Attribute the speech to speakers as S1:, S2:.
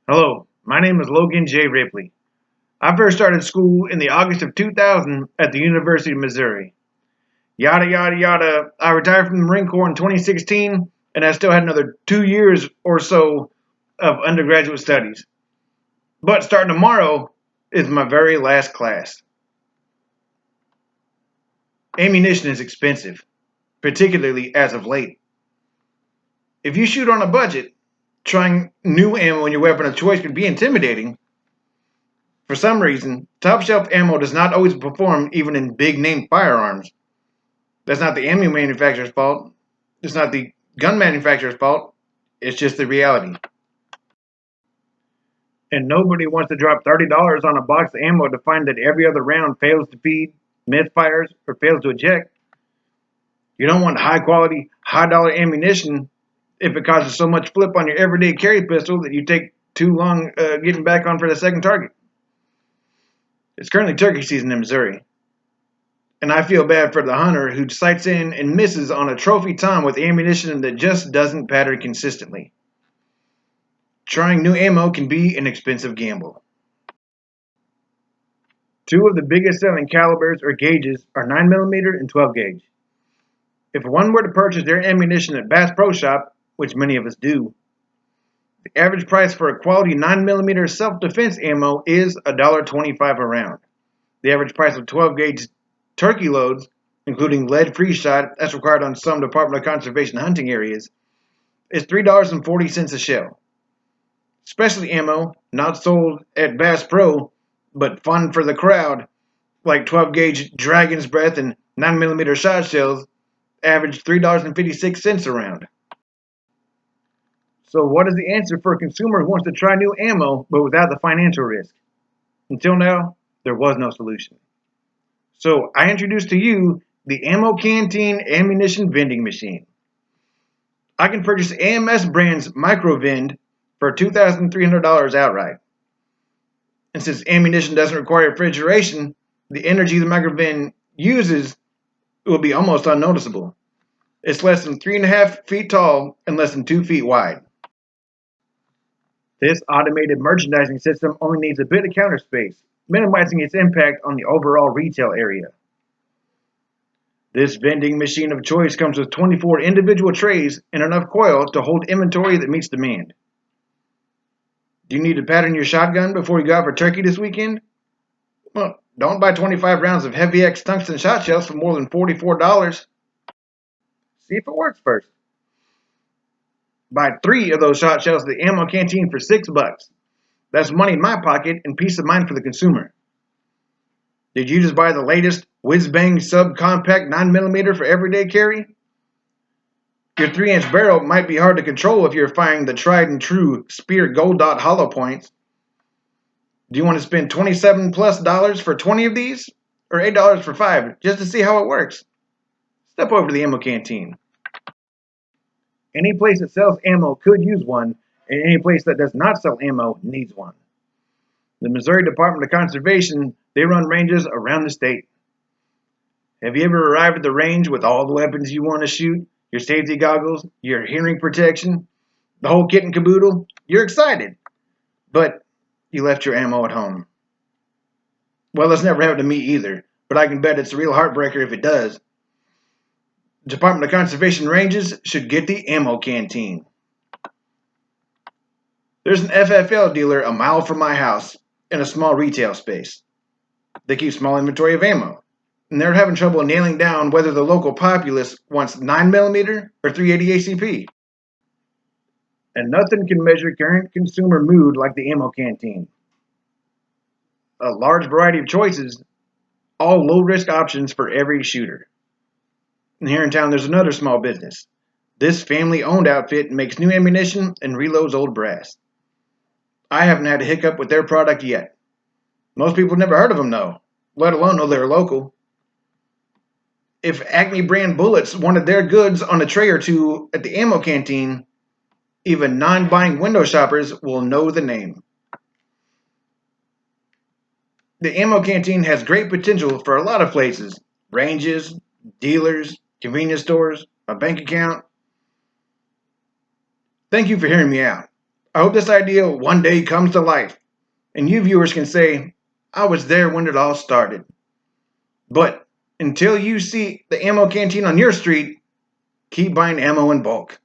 S1: Hello, my name is Logan J. Ripley. I first started school in the August of 2000 at the University of Missouri. Yada, yada, yada. I retired from the Marine Corps in 2016, and I still had another 2 years or so of undergraduate studies. But starting tomorrow is my very last class. Ammunition is expensive, particularly as of late. If you shoot on a budget, trying new ammo in your weapon of choice can be intimidating. For some reason, top shelf ammo does not always perform even in big name firearms. That's not the ammo manufacturer's fault. It's not the gun manufacturer's fault. It's just the reality. And nobody wants to drop $30 on a box of ammo to find that every other round fails to feed, misfires, or fails to eject. You don't want high quality, high dollar ammunition if it causes so much flip on your everyday carry pistol that you take too long getting back on for the second target. It's currently turkey season in Missouri, and I feel bad for the hunter who sights in and misses on a trophy tom with ammunition that just doesn't pattern consistently. Trying new ammo can be an expensive gamble. Two of the biggest selling calibers or gauges are 9mm and 12 gauge. If one were to purchase their ammunition at Bass Pro Shop, which many of us do, the average price for a quality 9mm self-defense ammo is $1.25 a round. The average price of 12 gauge turkey loads, including lead-free shot as required on some Department of Conservation hunting areas, is $3.40 a shell. Specialty ammo, not sold at Bass Pro, but fun for the crowd, like 12 gauge Dragon's Breath and 9mm shot shells, average $3.56 a round. So, what is the answer for a consumer who wants to try new ammo but without the financial risk? Until now, there was no solution. So, I introduce to you the Ammo Canteen ammunition vending machine. I can purchase AMS brand's MicroVend for $2,300 outright. And since ammunition doesn't require refrigeration, the energy the MicroVend uses will be almost unnoticeable. It's less than 3.5 feet tall and less than 2 feet wide. This automated merchandising system only needs a bit of counter space, minimizing its impact on the overall retail area. This vending machine of choice comes with 24 individual trays and enough coil to hold inventory that meets demand. Do you need to pattern your shotgun before you go out for turkey this weekend? Well, don't buy 25 rounds of heavy X tungsten shot shells for more than $44. See if it works first. Buy 3 of those shot shells at the Ammo Canteen for $6. That's money in my pocket and peace of mind for the consumer. Did you just buy the latest whiz-bang subcompact 9mm for everyday carry? Your 3-inch barrel might be hard to control if you're firing the tried and true Spear Gold Dot hollow points. Do you want to spend $27+ for 20 of these? Or $8 for 5 just to see how it works? Step over to the Ammo Canteen. Any place that sells ammo could use one, and any place that does not sell ammo needs one. The Missouri Department of Conservation, they run ranges around the state. Have you ever arrived at the range with all the weapons you want to shoot, your safety goggles, your hearing protection, the whole kit and caboodle? You're excited, but you left your ammo at home. Well, that's never happened to me either, but I can bet it's a real heartbreaker if it does. The Department of Conservation ranges should get the Ammo Canteen. There's an FFL dealer a mile from my house in a small retail space. They keep small inventory of ammo, and they're having trouble nailing down whether the local populace wants 9mm or 380 ACP. And nothing can measure current consumer mood like the Ammo Canteen. A large variety of choices, all low-risk options for every shooter. And here in town, there's another small business. This family-owned outfit makes new ammunition and reloads old brass. I haven't had a hiccup with their product yet. Most people never heard of them, though, let alone know they're local. If Acme brand bullets wanted their goods on a tray or two at the Ammo Canteen, even non-buying window shoppers will know the name. The Ammo Canteen has great potential for a lot of places: ranges, dealers, convenience stores, a bank account. Thank you for hearing me out. I hope this idea one day comes to life, and you viewers can say, I was there when it all started. But until you see the ammo canteen on your street, keep buying ammo in bulk.